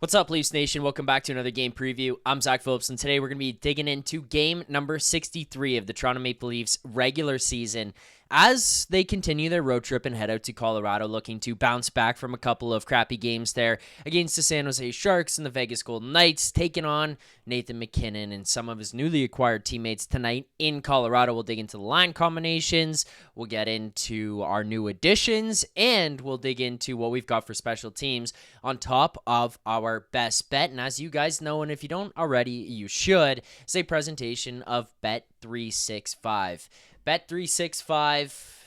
What's up, Leafs Nation? Welcome back to another game preview. I'm Zack Phillips, and today we're going to be digging into game number 63 of the Toronto Maple Leafs regular season as they continue their road trip and head out to Colorado, looking to bounce back from a couple of crappy games there against the San Jose Sharks and the Vegas Golden Knights, taking on Nathan MacKinnon and some of his newly acquired teammates tonight in Colorado. We'll dig into the line combinations, we'll get into our new additions, and we'll dig into what we've got for special teams on top of our best bet. And as you guys know, and if you don't already, you should, it's a presentation of Bet365. Bet365,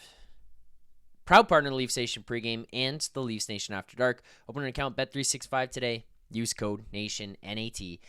proud partner of the Leafs Nation pregame and the Leafs Nation After Dark. Open an account, Bet365 today. Use code NATION, N-A-T-I-O-N.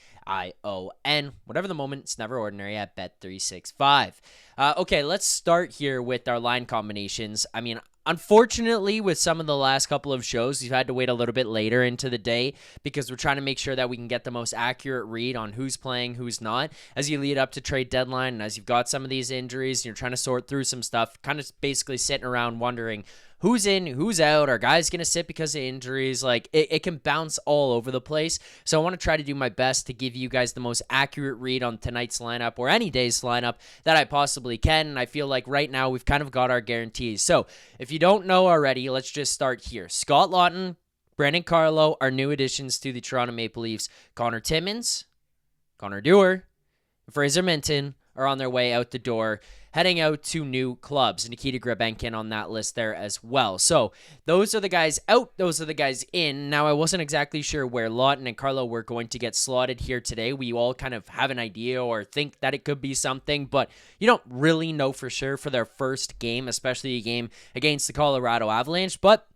Whatever the moment, it's never ordinary at Bet365. Okay, let's start here with our line combinations. I mean, unfortunately, with some of the last couple of shows, we've had to wait a little bit later into the day because we're trying to make sure that we can get the most accurate read on who's playing, who's not, as you lead up to trade deadline and as you've got some of these injuries and you're trying to sort through some stuff, kind of basically sitting around wondering who's in, who's out, are guys going to sit because of injuries? Like, it can bounce all over the place. So I want to try to do my best to give you guys the most accurate read on tonight's lineup or any day's lineup that I possibly can. And I feel like right now we've kind of got our guarantees. So if you don't know already, let's just start here. Scott Laughton, Brandon Carlo, our new additions to the Toronto Maple Leafs. Connor Timmins, Connor Dewar, Fraser Minton are on their way out the door, heading out to new clubs. Nikita Grabenkin on that list there as well. So those are the guys out. Those are the guys in. Now, I wasn't exactly sure where Laughton and Carlo were going to get slotted here today. We all kind of have an idea or think that it could be something, but you don't really know for sure for their first game, especially a game against the Colorado Avalanche. But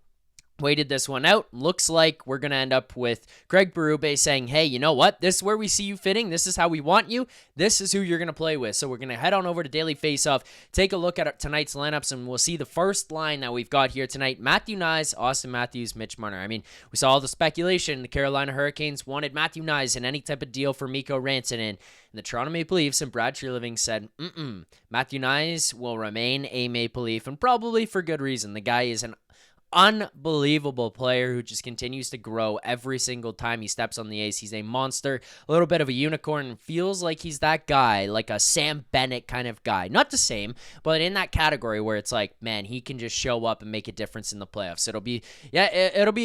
waited this one out. Looks like we're going to end up with Craig Berube saying, hey, you know what? This is where we see you fitting. This is how we want you. This is who you're going to play with. So we're going to head on over to Daily Faceoff, take a look at tonight's lineups, and we'll see the first line that we've got here tonight. Matthew Knies, Austin Matthews, Mitch Marner. I mean, we saw all the speculation. The Carolina Hurricanes wanted Matthew Knies in any type of deal for Mikko Rantanen. And the Toronto Maple Leafs and Brad Treliving said, Matthew Knies will remain a Maple Leaf, and probably for good reason. The guy is an unbelievable player who just continues to grow every single time he steps on the ice. He's a monster, a little bit of a unicorn, feels like he's that guy, like a Sam Bennett kind of guy. Not the same, but in that category where it's like, man, he can just show up and make a difference in the playoffs. It'll be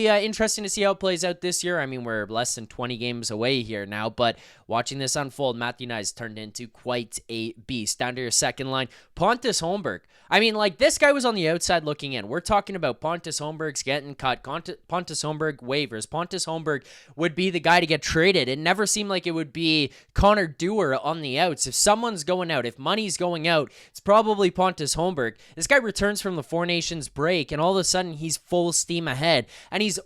interesting to see how it plays out this year. I mean, we're less than 20 games away here now, but watching this unfold, Matthew Knies turned into quite a beast. Down to your second line, Pontus Holmberg. I mean, like, this guy was on the outside looking in. We're talking about Pontus Holmberg's getting cut. Pontus Holmberg waivers. Pontus Holmberg would be the guy to get traded. It never seemed like it would be Connor Dewar on the outs. If someone's going out, if money's going out, it's probably Pontus Holmberg. This guy returns from the Four Nations break, and all of a sudden he's full steam ahead, and he's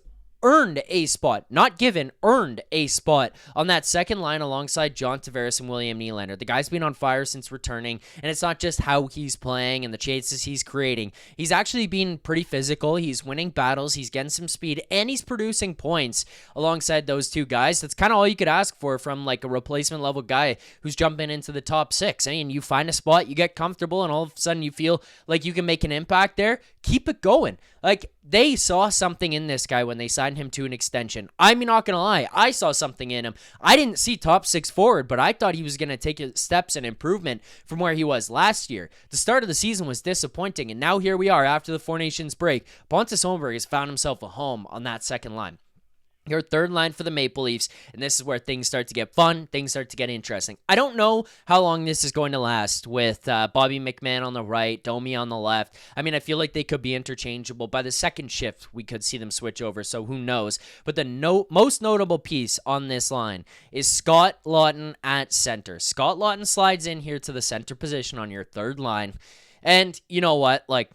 earned a spot, not given, earned a spot on that second line alongside John Tavares and William Nylander. The guy's been on fire since returning, and it's not just how he's playing and the chances he's creating. He's actually been pretty physical. He's winning battles. He's getting some speed, and he's producing points alongside those two guys. That's kind of all you could ask for from like a replacement level guy who's jumping into the top six. I mean, you find a spot, you get comfortable, and all of a sudden you feel like you can make an impact there. Keep it going. Like, they saw something in this guy when they signed him to an extension. I'm not going to lie. I saw something in him. I didn't see top six forward, but I thought he was going to take steps and improvement from where he was last year. The start of the season was disappointing, and now here we are after the Four Nations break. Pontus Holmberg has found himself a home on that second line. Your third line for the Maple Leafs, and this is where things start to get fun, things start to get interesting. I don't know how long this is going to last with Bobby McMahon on the right, Domi on the left. I mean, I feel like they could be interchangeable. By the second shift, we could see them switch over, so who knows. But the most notable piece on this line is Scott Laughton at center. Scott Laughton slides in here to the center position on your third line. And you know what? Like,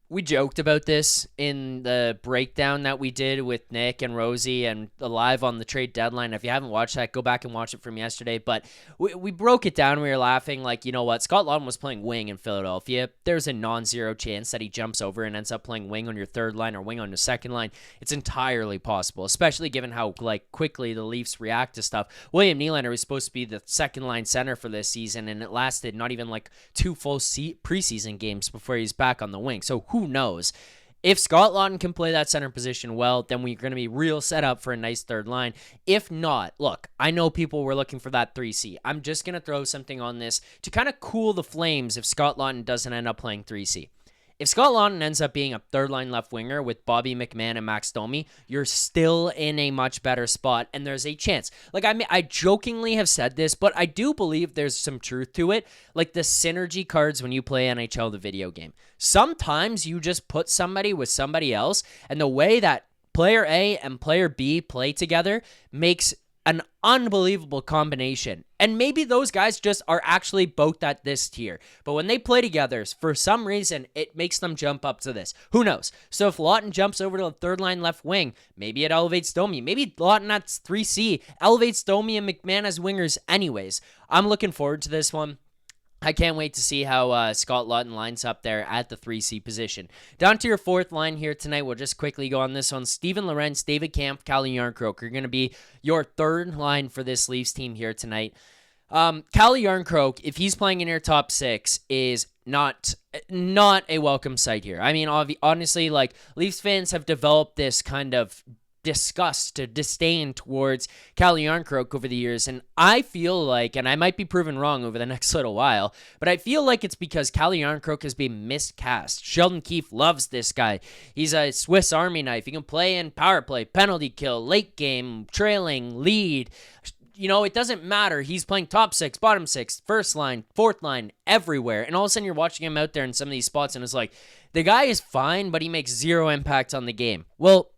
we joked about this in the breakdown that we did with Nick and Rosie and live on the trade deadline. If you haven't watched that, go back and watch it from yesterday. But we broke it down. We were laughing like, you know what? Scott Laughton was playing wing in Philadelphia. There's a non-zero chance that he jumps over and ends up playing wing on your third line or wing on your second line. It's entirely possible, especially given how like quickly the Leafs react to stuff. William Nylander was supposed to be the second line center for this season, and it lasted not even like 2 full preseason games before he's back on the wing. So who knows? If Scott Laughton can play that center position well, then we're going to be real set up for a nice third line. If not, look, I know people were looking for that 3C. I'm just going to throw something on this to kind of cool the flames if Scott Laughton doesn't end up playing 3C. If Scott Laughton ends up being a third-line left winger with Bobby McMahon and Max Domi, you're still in a much better spot, and there's a chance. Like, I jokingly have said this, but I do believe there's some truth to it. Like the synergy cards when you play NHL, the video game. Sometimes you just put somebody with somebody else, and the way that player A and player B play together makes an unbelievable combination. And maybe those guys just are actually both at this tier. But when they play together, for some reason, it makes them jump up to this. Who knows? So if Laughton jumps over to the third line left wing, maybe it elevates Domi. Maybe Laughton at 3C elevates Domi and McMahon as wingers anyways. I'm looking forward to this one. I can't wait to see how Scott Laughton lines up there at the 3C position. Down to your fourth line here tonight. We'll just quickly go on this one. Steven Lorentz, David Kampf, Calle Jarnkrok are going to be your third line for this Leafs team here tonight. Calle Jarnkrok, if he's playing in your top six, is not a welcome sight here. I mean, honestly, like, Leafs fans have developed this kind of disgust, to disdain towards Calle Jarnkrok over the years, and I feel like, and I might be proven wrong over the next little while, but I feel like it's because Calle Jarnkrok has been miscast. Sheldon Keefe loves this guy. He's a Swiss Army knife. He can play in power play, penalty kill, late game, trailing, lead. You know, it doesn't matter. He's playing top six, bottom six, first line, fourth line, everywhere. And all of a sudden you're watching him out there in some of these spots, and it's like, the guy is fine, but he makes zero impact on the game. Well,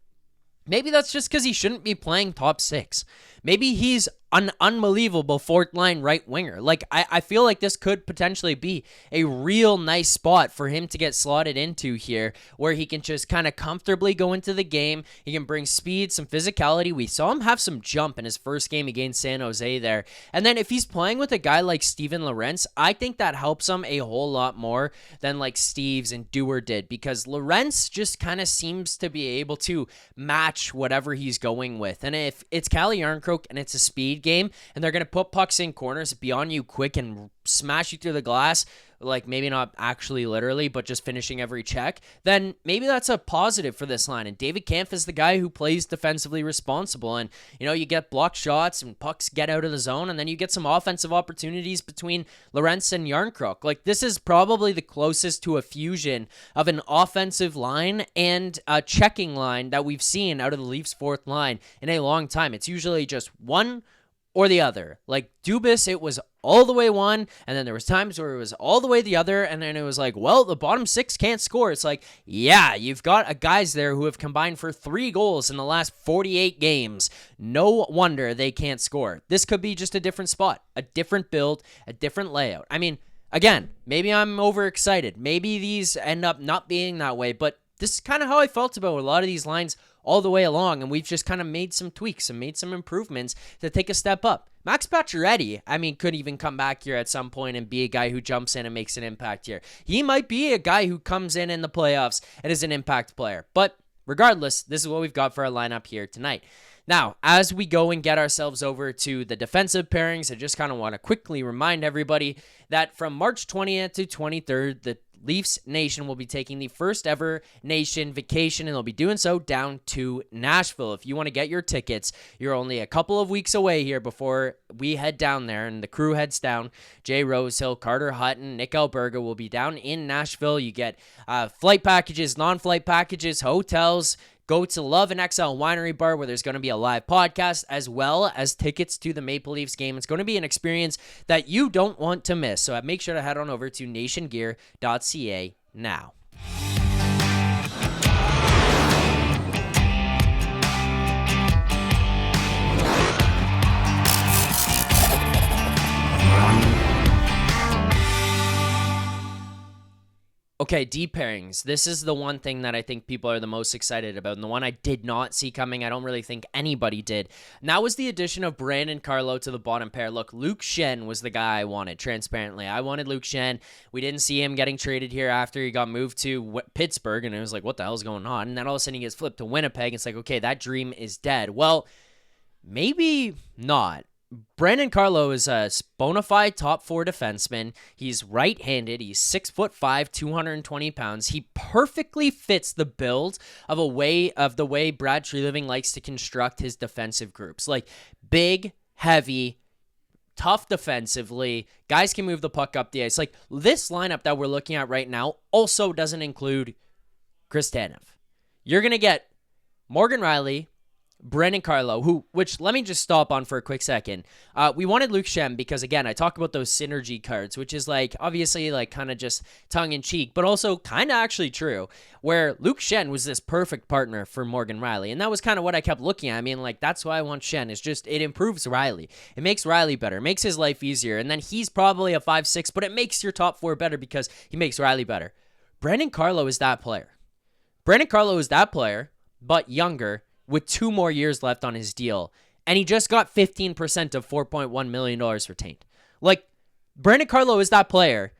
maybe that's just because he shouldn't be playing top six. Maybe he's an unbelievable fourth line right winger. Like, I feel like this could potentially be a real nice spot for him to get slotted into here, where he can just kind of comfortably go into the game. He can bring speed, some physicality. We saw him have some jump in his first game against San Jose there. And then if he's playing with a guy like Steven Lorentz, I think that helps him a whole lot more than like Steves and Dewar did, because Lorentz just kind of seems to be able to match whatever he's going with. And if it's Calle Jarnkrok and it's a speed game, and they're going to put pucks in corners, be on you quick and smash you through the glass, like maybe not actually literally, but just finishing every check, then maybe that's a positive for this line. And David Kampf is the guy who plays defensively responsible. And, you know, you get blocked shots and pucks get out of the zone, and then you get some offensive opportunities between Lorentz and Jarnkrok. Like, this is probably the closest to a fusion of an offensive line and a checking line that we've seen out of the Leafs' fourth line in a long time. It's usually just one or the other. Like Dubas, it was all the way one, and then there was times where it was all the way the other, and then it was like, well, the bottom six can't score. It's like, yeah, you've got guys there who have combined for 3 goals in the last 48 games. No wonder they can't score. This could be just a different spot, a different build, a different layout. I mean, again, maybe I'm overexcited. Maybe these end up not being that way, but this is kind of how I felt about a lot of these lines all the way along, and we've just kind of made some tweaks and made some improvements to take a step up. Max Pacioretty, I mean, could even come back here at some point and be a guy who jumps in and makes an impact here. He might be a guy who comes in the playoffs and is an impact player. But regardless, this is what we've got for our lineup here tonight. Now, as we go and get ourselves over to the defensive pairings, I just kind of want to quickly remind everybody that from March 20th to 23rd, the Leafs Nation will be taking the first ever Nation vacation, and they'll be doing so down to Nashville. If you want to get your tickets, you're only a couple of weeks away here before we head down there, and the crew heads down. Jay Rosehill, Carter Hutton, Nick Alberga will be down in Nashville. You get flight packages, non-flight packages, hotels. Go to Love and XL Winery Bar, where there's going to be a live podcast, as well as tickets to the Maple Leafs game. It's going to be an experience that you don't want to miss. So make sure to head on over to nationgear.ca now. Okay, D pairings. This is the one thing that I think people are the most excited about, and the one I did not see coming. I don't really think anybody did. And that was the addition of Brandon Carlo to the bottom pair. Look, Luke Schenn was the guy I wanted, transparently. I wanted Luke Schenn. We didn't see him getting traded here after he got moved to Pittsburgh, and it was like, what the hell is going on? And then all of a sudden he gets flipped to Winnipeg. It's like, okay, that dream is dead. Well, maybe not. Brandon Carlo is a bona fide top 4 defenseman. He's right-handed. He's 6'5", 220 pounds. He perfectly fits the build of the way Brad Treliving likes to construct his defensive groups. Like big, heavy, tough defensively. Guys can move the puck up the ice. Like this lineup that we're looking at right now also doesn't include Chris Tanev. You're going to get Morgan Rielly, Brandon Carlo, which let me just stop on for a quick second. We wanted Luke Schenn because, again, I talk about those synergy cards, which is like obviously like kind of just tongue in cheek, but also kind of actually true, where Luke Schenn was this perfect partner for Morgan Rielly. And that was kind of what I kept looking at. I mean, like, that's why I want Schenn. It's just, it improves Rielly. It makes Rielly better, makes his life easier. And then he's probably a 5'6", but it makes your top 4 better because he makes Rielly better. Brandon Carlo is that player. Brandon Carlo is that player, but younger, with 2 more years left on his deal. And he just got 15% of $4.1 million retained. Like, Brandon Carlo is that player.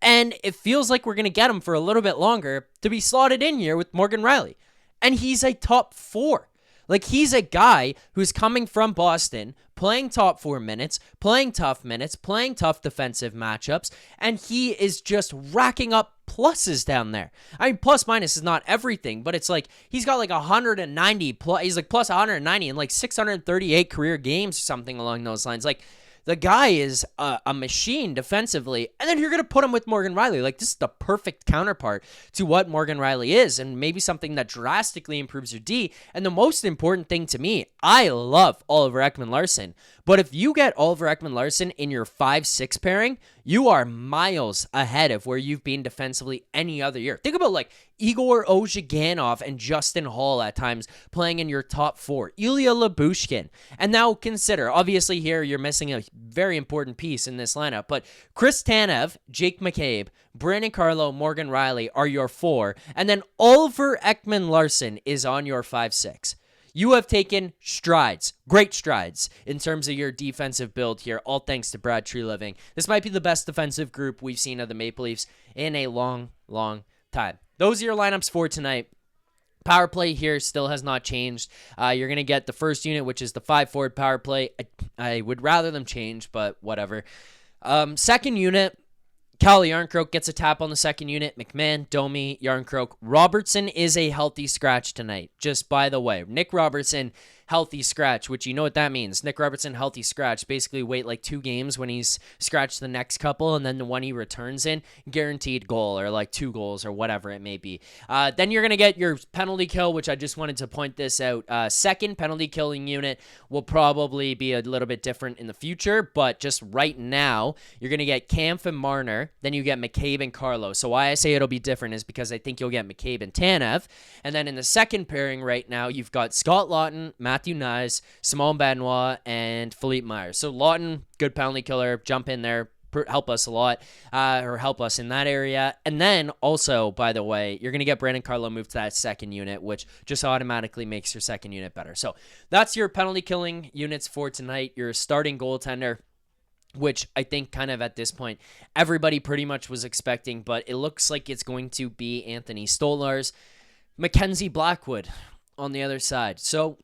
And it feels like we're going to get him for a little bit longer to be slotted in here with Morgan Rielly. And he's a top 4. Like, he's a guy who's coming from Boston, playing top 4 minutes, playing tough defensive matchups, and he is just racking up pluses down there. I mean, plus minus is not everything, but it's like he's got like 190 plus. He's like plus 190 in like 638 career games or something along those lines. Like, the guy is a machine defensively, and then you're going to put him with Morgan Rielly. Like, this is the perfect counterpart to what Morgan Rielly is, and maybe something that drastically improves your D. And the most important thing to me, I love Oliver Ekman-Larsson, but if you get Oliver Ekman-Larsson in your 5-6 pairing, you are miles ahead of where you've been defensively any other year. Think about like Igor Ozhiganov and Justin Hall at times playing in your top 4. Ilya Lyubushkin. And now consider, obviously here you're missing a very important piece in this lineup, but Chris Tanev, Jake McCabe, Brandon Carlo, Morgan Rielly are your 4, and then Oliver Ekman-Larsson is on your 5-6. You have taken strides, great strides, in terms of your defensive build here, all thanks to Brad Treliving. This might be the best defensive group we've seen of the Maple Leafs in a long, long time. Those are your lineups for tonight. Power play here still has not changed. You're going to get the first unit, which is the 5-forward power play. I would rather them change, but whatever. Second unit, Calle Järnkrok gets a tap on the second unit. McMahon, Domi, Järnkrok. Robertson is a healthy scratch tonight, just by the way. Nick Robertson, healthy scratch, which you know what that means. Nick Robertson, healthy scratch. Basically wait like 2 games when he's scratched the next couple, and then the one he returns in, guaranteed goal or like 2 goals or whatever it may be. Then you're going to get your penalty kill, which I just wanted to point this out. Second penalty killing unit will probably be a little bit different in the future, but just right now, you're going to get Kampf and Marner, then you get McCabe and Carlo. So why I say it'll be different is because I think you'll get McCabe and Tanev. And then in the second pairing right now, you've got Scott Laughton, Matthew Knies, Simon Benoit, and Philippe Myers. So Laughton, good penalty killer, jump in there, help us a lot, or help us in that area. And then also, by the way, you're going to get Brandon Carlo moved to that second unit, which just automatically makes your second unit better. So that's your penalty killing units for tonight. Your starting goaltender, which I think kind of at this point, everybody pretty much was expecting, but it looks like it's going to be Anthony Stolarz, Mackenzie Blackwood on the other side. So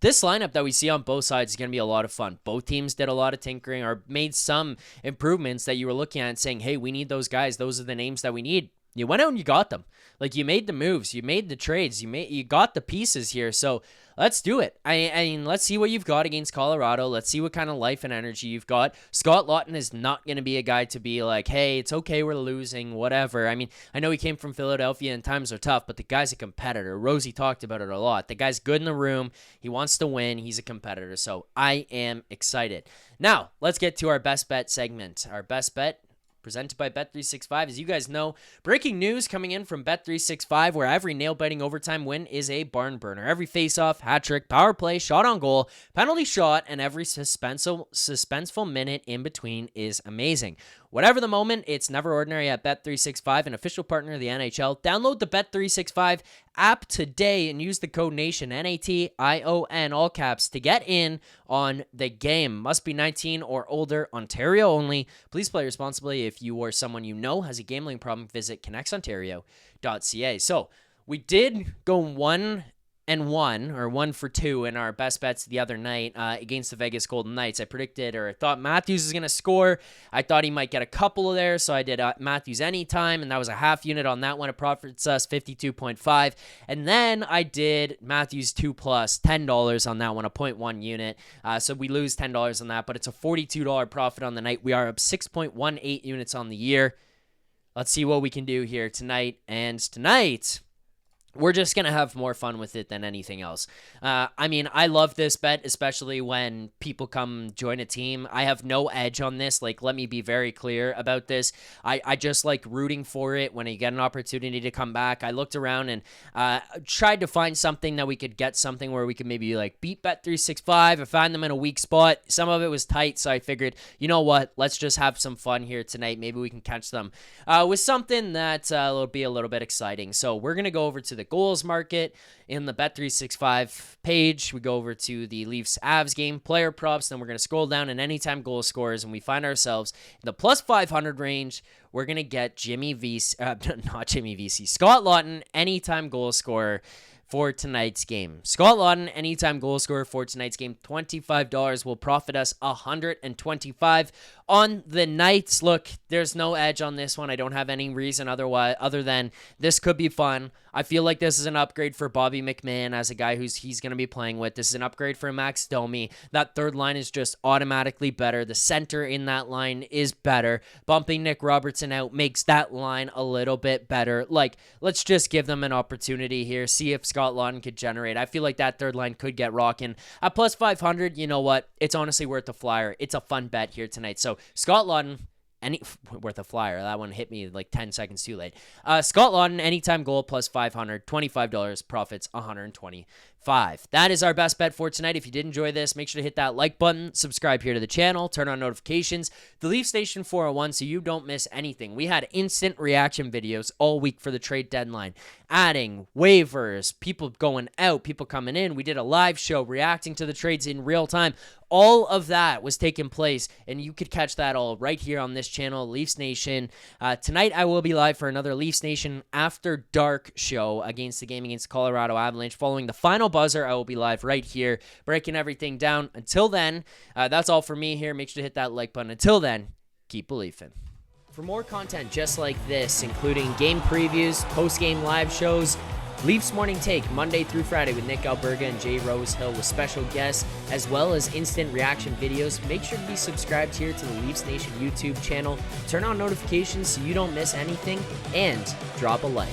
this lineup that we see on both sides is going to be a lot of fun. Both teams did a lot of tinkering or made some improvements that you were looking at and saying, hey, we need those guys. Those are the names that we need. You went out and you got them. Like, you made the moves, you made the trades, you got the pieces here. So let's do it. I mean, let's see what you've got against Colorado. Let's see what kind of life and energy you've got. Scott Laughton is not going to be a guy to be like, hey, it's okay, we're losing, whatever. I mean, I know he came from Philadelphia and times are tough, but the guy's a competitor. Rosie talked about it a lot. The guy's good in the room. He wants to win. He's a competitor. So I am excited. Now, let's get to our best bet segment. Our best bet, presented by Bet365. As you guys know, breaking news coming in from Bet365, where every nail-biting overtime win is a barn burner. Every face-off, hat trick, power play, shot on goal, penalty shot, and every suspenseful minute in between is amazing. Whatever the moment, it's never ordinary at Bet365, an official partner of the NHL. Download the Bet365 app today and use the code NATION, NATION, all caps, to get in on the game. Must be 19 or older, Ontario only. Please play responsibly. If you or someone you know has a gambling problem, visit connectsontario.ca. So we did go one 1 for 2 in our best bets the other night against the Vegas Golden Knights. I predicted, or I thought Matthews was going to score. I thought he might get a couple of there, so I did Matthews anytime, and that was a half unit on that one. It profits us 52.5. And then I did Matthews 2 plus $10 on that one, a 0.1 unit. So we lose $10 on that, but it's a $42 profit on the night. We are up 6.18 units on the year. Let's see what we can do here tonight. And tonight, we're just going to have more fun with it than anything else. I mean, I love this bet, especially when people come join a team. I have no edge on this. Like, let me be very clear about this. I just like rooting for it when I get an opportunity to come back. I looked around and tried to find something that we could get something where we could maybe like beat Bet365. I found them in a weak spot. Some of it was tight, so I figured, you know what? Let's just have some fun here tonight. Maybe we can catch them with something that will be a little bit exciting. So we're going to go over to the goals market in the Bet365 page. We go over to the Leafs Avs game, player props, then we're going to scroll down and anytime goal scorers, and we find ourselves in the plus 500 range. We're going to get Scott Laughton, anytime goal scorer for tonight's game. Scott Laughton, anytime goal scorer for tonight's game, $25 will profit us $125 on the nights. Look, there's no edge on this one. I don't have any reason other than this could be fun. I feel like this is an upgrade for Bobby McMahon as a guy he's going to be playing with. This is an upgrade for Max Domi. That third line is just automatically better. The center in that line is better. Bumping Nick Robertson out makes that line a little bit better. Like, let's just give them an opportunity here. See if Scott Laughton could generate. I feel like that third line could get rocking. At plus 500, you know what? It's honestly worth the flyer. It's a fun bet here tonight. So Scott Laughton, worth a flyer. That one hit me like 10 seconds too late. Scott Laughton, anytime goal plus 500, $25, profits 125. That is our best bet for tonight. If you did enjoy this, make sure to hit that like button, subscribe here to the channel, turn on notifications, the Leafs Nation 401 so you don't miss anything. We had instant reaction videos all week for the trade deadline, adding waivers, people going out, people coming in. We did a live show reacting to the trades in real time. All of that was taking place, and you could catch that all right here on this channel, Leafs Nation. Tonight, I will be live for another Leafs Nation After Dark show against the game against Colorado Avalanche. Following the final buzzer, I will be live right here, breaking everything down. Until then, that's all for me here. Make sure to hit that like button. Until then, keep believing. For more content just like this, including game previews, post-game live shows, Leafs Morning Take, Monday through Friday with Nick Alberga and Jay Rosehill with special guests, as well as instant reaction videos. Make sure to be subscribed here to the Leafs Nation YouTube channel. Turn on notifications so you don't miss anything, and drop a like.